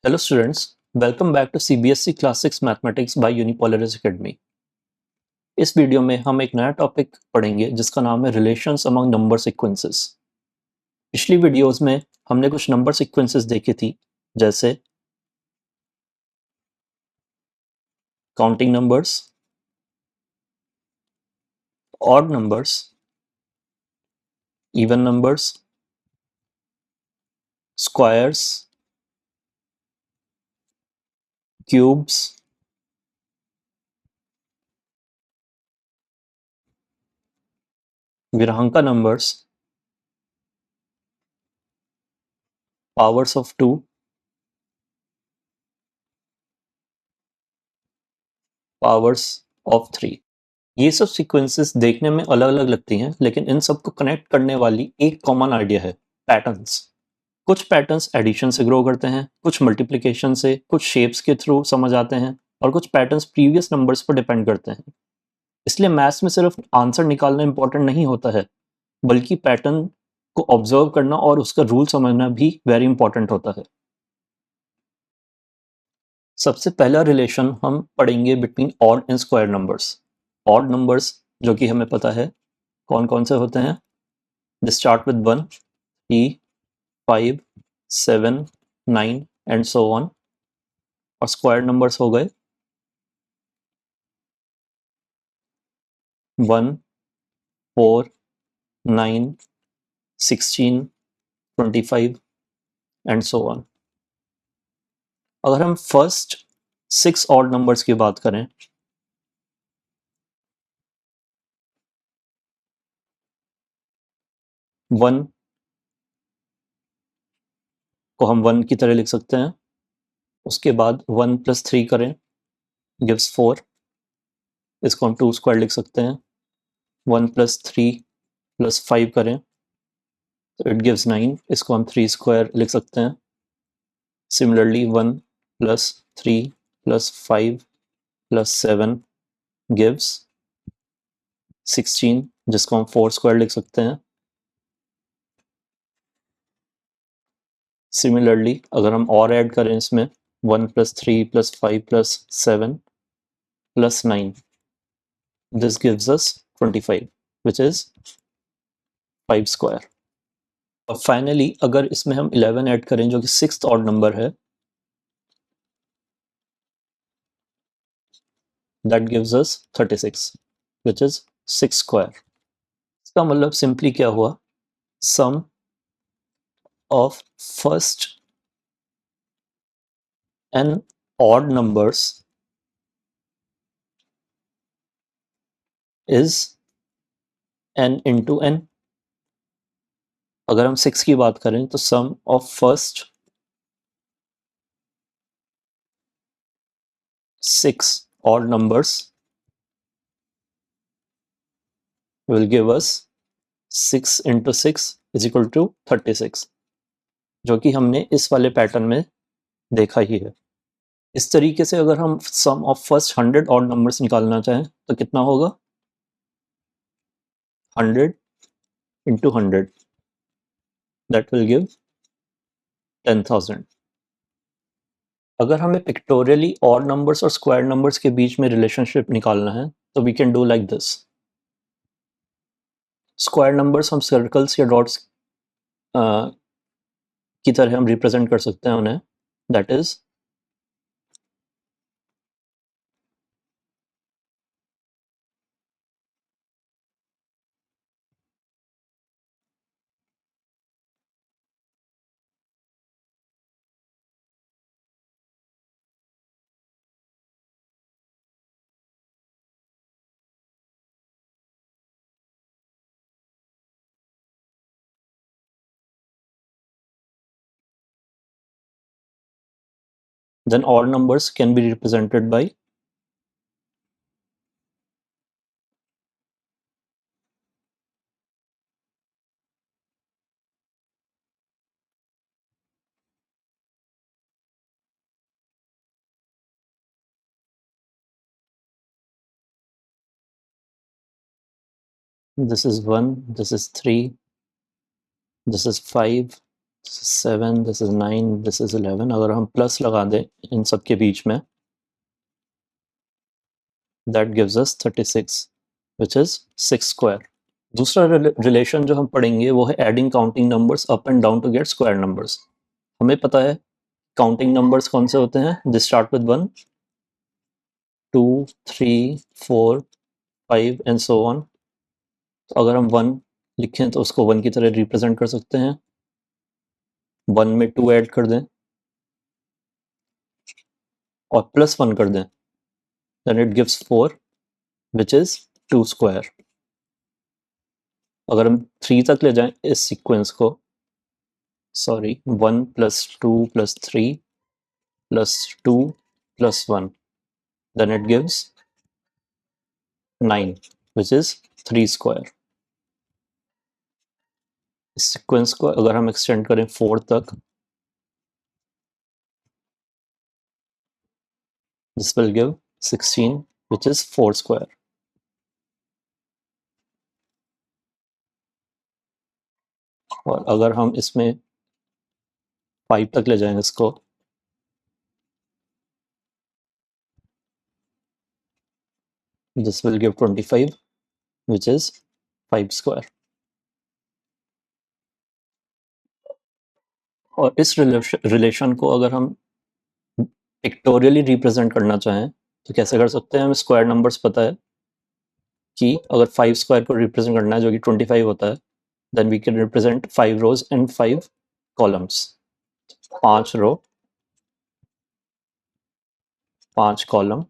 Hello students, welcome back to CBSE Class 6 Mathematics by Unipolaris Academy। इस video में हम एक नया टॉपिक पढ़ेंगे जिसका नाम है रिलेशंस अमंग नंबर सीक्वेंसेस। पिछली वीडियोस में हमने कुछ नंबर सीक्वेंसेस देखी थी, जैसे counting numbers, odd numbers, even numbers, squares, cubes, Virahanka numbers, powers of 2, powers of 3। ये सब सीक्वेंसेस देखने में अलग अलग लगती हैं, लेकिन इन सबको कनेक्ट करने वाली एक कॉमन आइडिया है, पैटर्न्स। कुछ पैटर्न्स एडिशन से ग्रो करते हैं, कुछ मल्टीप्लिकेशन से, कुछ शेप्स के थ्रू समझ आते हैं और कुछ पैटर्न्स प्रीवियस नंबर्स पर डिपेंड करते हैं। इसलिए मैथ्स में सिर्फ आंसर निकालना इंपॉर्टेंट नहीं होता है, बल्कि पैटर्न को ऑब्जर्व करना और उसका रूल समझना भी वेरी इंपॉर्टेंट होता है। सबसे पहला रिलेशन हम पढ़ेंगे between odd and square numbers. Odd numbers जो कि हमें पता है कौन कौन से होते हैं, they start with 1, 3, 5, 7, 9 and so on. और स्क्वायर नंबर्स हो गए 1, 4, 9, 16, 25 एंड सो ऑन। अगर हम फर्स्ट 6 ऑड नंबर्स की बात करें, 1 को हम 1 की तरह लिख सकते हैं। उसके बाद 1 + 3 करें, गिव्स 4। इसको हम 2 स्क्वायर लिख सकते हैं। 1 + 3 + 5 करें तो इट गिव्स 9। इसको हम 3 स्क्वायर लिख सकते हैं। सिमिलरली 1 + 3 + 5 + 7 गिव्स 16, जिसको हम 4 स्क्वायर लिख सकते हैं। सिमिलरली अगर हम और ऐड करें इसमें 1 + 3 + 5 + 7 + 9, this gives us 25, which is 5 square. और फाइनली अगर इसमें हम 11 ऐड करें जो कि 6th ऑड नंबर है, that gives us 36, which is 6 square. इसका मतलब सिंपली क्या हुआ, sum of first n odd numbers is n into n। अगर हम 6 की बात करें तो सम of first 6 odd numbers will give us 6 into 6 is equal to 36, जो कि हमने इस वाले पैटर्न में देखा ही है। इस तरीके से अगर हम सम ऑफ फर्स्ट 100 ऑड नंबर्स निकालना चाहें तो कितना होगा, 100 into 100, that will give 10,000। अगर हमें पिक्टोरियली ऑड नंबर्स और स्क्वायर नंबर्स के बीच में रिलेशनशिप निकालना है तो we can do like this. Square numbers हम सर्कल्स या डॉट्स की तरह हम रिप्रेजेंट कर सकते हैं उन्हें, that is then odd numbers can be represented by this is 1, this is 3, this is 5, 7, this is 9, this is 11। अगर हम प्लस लगा दें इन सब के बीच में, that gives us 36 which is 6 square. दूसरा रिलेशन जो हम पढ़ेंगे वो है adding counting numbers up and down to get square numbers. हमें पता है काउंटिंग नंबर्स कौन से होते हैं, they start with 1, 2, 3, 4, 5 and so on. तो अगर हम 1 लिखें तो उसको 1 की तरह रिप्रेजेंट कर सकते हैं, 1 में 2 ऐड कर दें और प्लस 1 कर दें, then it gives 4 which is 2 square. अगर हम 3 तक ले जाएं इस सीक्वेंस को, sorry 1 plus 2 plus 3 plus 2 plus 1, then it gives 9 which is 3 square। इस सीक्वेंस को अगर हम एक्सटेंड करें 4 तक, this will give 16 which is 4 square। और अगर हम इसमें 5 तक ले जाएं इसको, this will give 25 which is 5 square। और इस रिलेशन को अगर हम पिक्टोरियली रिप्रेजेंट करना चाहें तो कैसे कर सकते हैं? हमें स्क्वायर नंबर्स पता है कि अगर 5 स्क्वायर को रिप्रेजेंट करना है जो कि 25 होता है, then we can represent 5 rows and 5 columns। 5 row, 5 column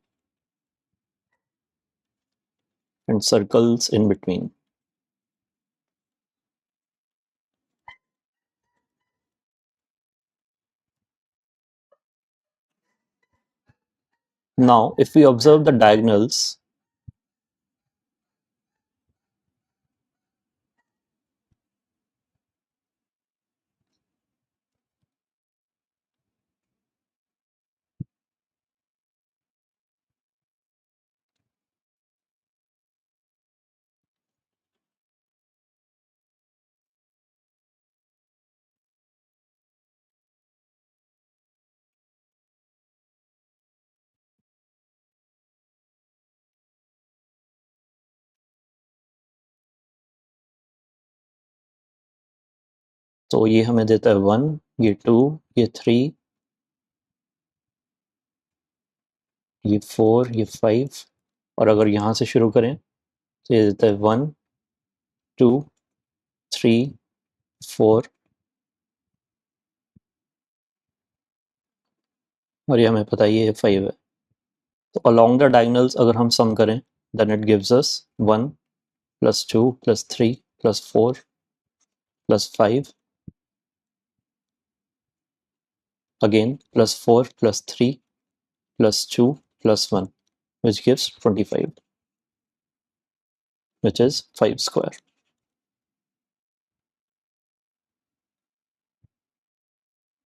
and circles in between। Now, if we observe the diagonals, तो ये हमें देता है 1, ये 2, ये 3, ये 4, ये 5। और अगर यहाँ से शुरू करें तो ये देता है 1, 2, 3, 4 और ये हमें पता है ये 5 है। तो along the diagonals अगर हम सम करें, then it gives us 1 plus 2 plus 3 plus 4 plus 5 again plus 4 plus 3 plus 2 plus 1 which gives 25 which is 5 square।